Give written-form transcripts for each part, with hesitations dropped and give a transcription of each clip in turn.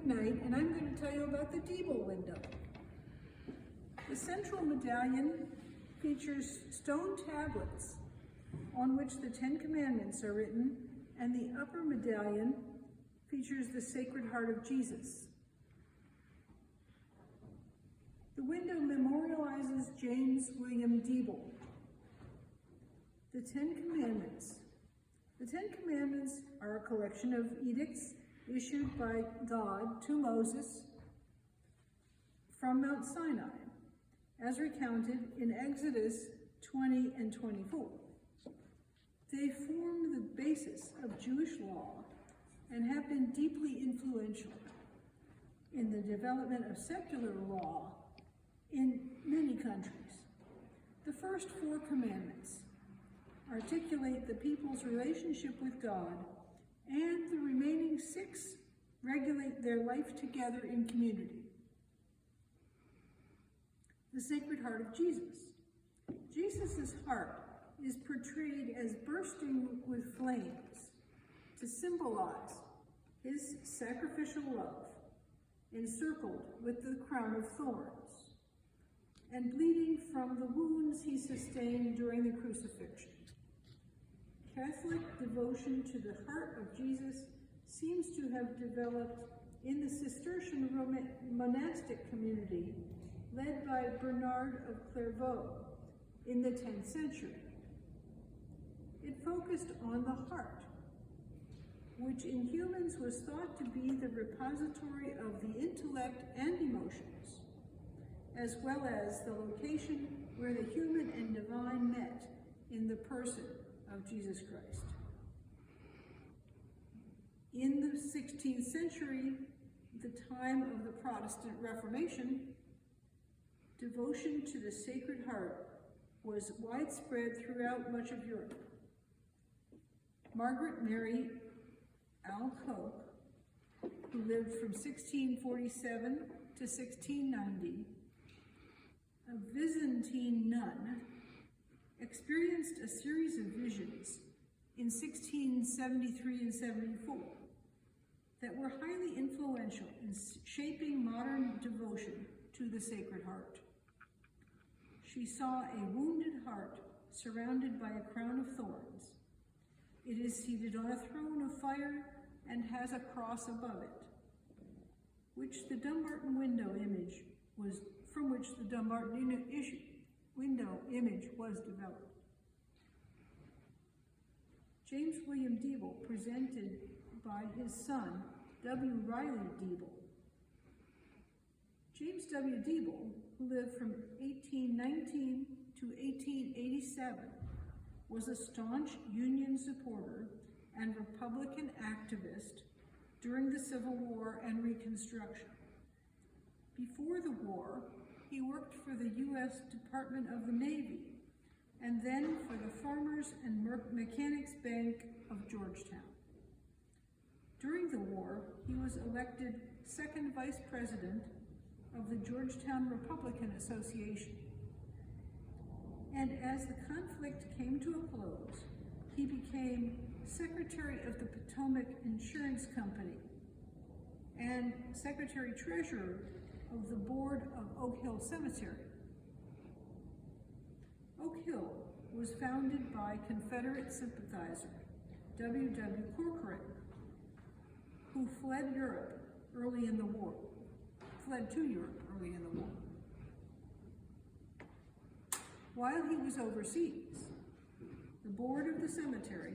McKnight, and I'm going to tell you about the Deeble window. The central medallion features stone tablets on which the 10 Commandments are written, and the upper medallion features the Sacred Heart of Jesus. The window memorializes James William Deeble. The 10 Commandments. The 10 Commandments are a collection of edicts issued by God to Moses from Mount Sinai, as recounted in Exodus 20 and 24. They form the basis of Jewish law and have been deeply influential in the development of secular law in many countries. The first 4 commandments articulate the people's relationship with God, and the remaining 6 regulate their life together in community. The Sacred Heart of Jesus. Jesus' heart is portrayed as bursting with flames to symbolize his sacrificial love, encircled with the crown of thorns, and bleeding from the wounds he sustained during the crucifixion. Catholic devotion to the heart of Jesus seems to have developed in the Cistercian monastic community led by Bernard of Clairvaux in the 10th century. It focused on the heart, which in humans was thought to be the repository of the intellect and emotions, as well as the location where the human and divine met in the person of Jesus Christ. In the 16th century, the time of the Protestant Reformation, devotion to the Sacred Heart was widespread throughout much of Europe. Margaret Mary Alacoque, who lived from 1647 to 1690, a Byzantine nun, experienced a series of visions in 1673 and 74 that were highly influential in shaping modern devotion to the Sacred Heart. She saw a wounded heart surrounded by a crown of thorns. It is seated on a throne of fire and has a cross above it, which the Dumbarton window image was, from which the Dumbarton window image was developed. James William Deeble, presented by his son, W. Riley Deeble. James W. Deeble, who lived from 1819 to 1887, was a staunch Union supporter and Republican activist during the Civil War and Reconstruction. Before the war, he worked for the U.S. Department of the Navy and then for the Farmers and Mechanics Bank of Georgetown. During the war, he was elected second vice president of the Georgetown Republican Association. And as the conflict came to a close, he became Secretary of the Potomac Insurance Company and Secretary-Treasurer of the Board of Oak Hill Cemetery. Oak Hill was founded by Confederate sympathizer W. W. Corcoran, who fled to Europe early in the war. While he was overseas, the board of the cemetery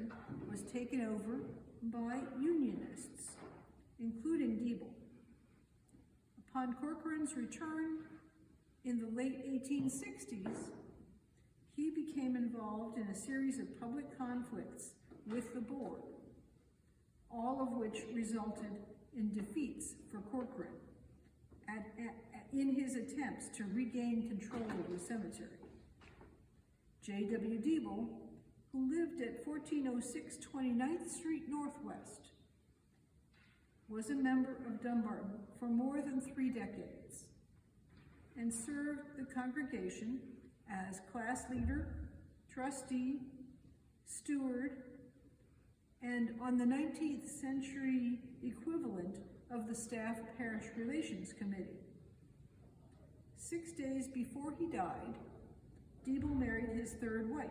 was taken over by Unionists, including Deeble. Upon Corcoran's return in the late 1860s, he became involved in a series of public conflicts with the board, all of which resulted in defeats for Corcoran in his attempts to regain control of the cemetery. J.W. Deeble, who lived at 1406 29th Street Northwest, was a member of Dumbarton for more than 3 decades and served the congregation as class leader, trustee, steward, and on the 19th century equivalent of the Staff Parish Relations Committee. 6 days before he died, Deeble married his third wife,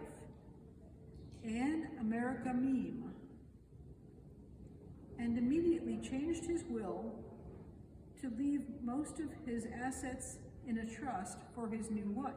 Anne America Meme, and immediately changed his will to leave most of his assets in a trust for his new wife.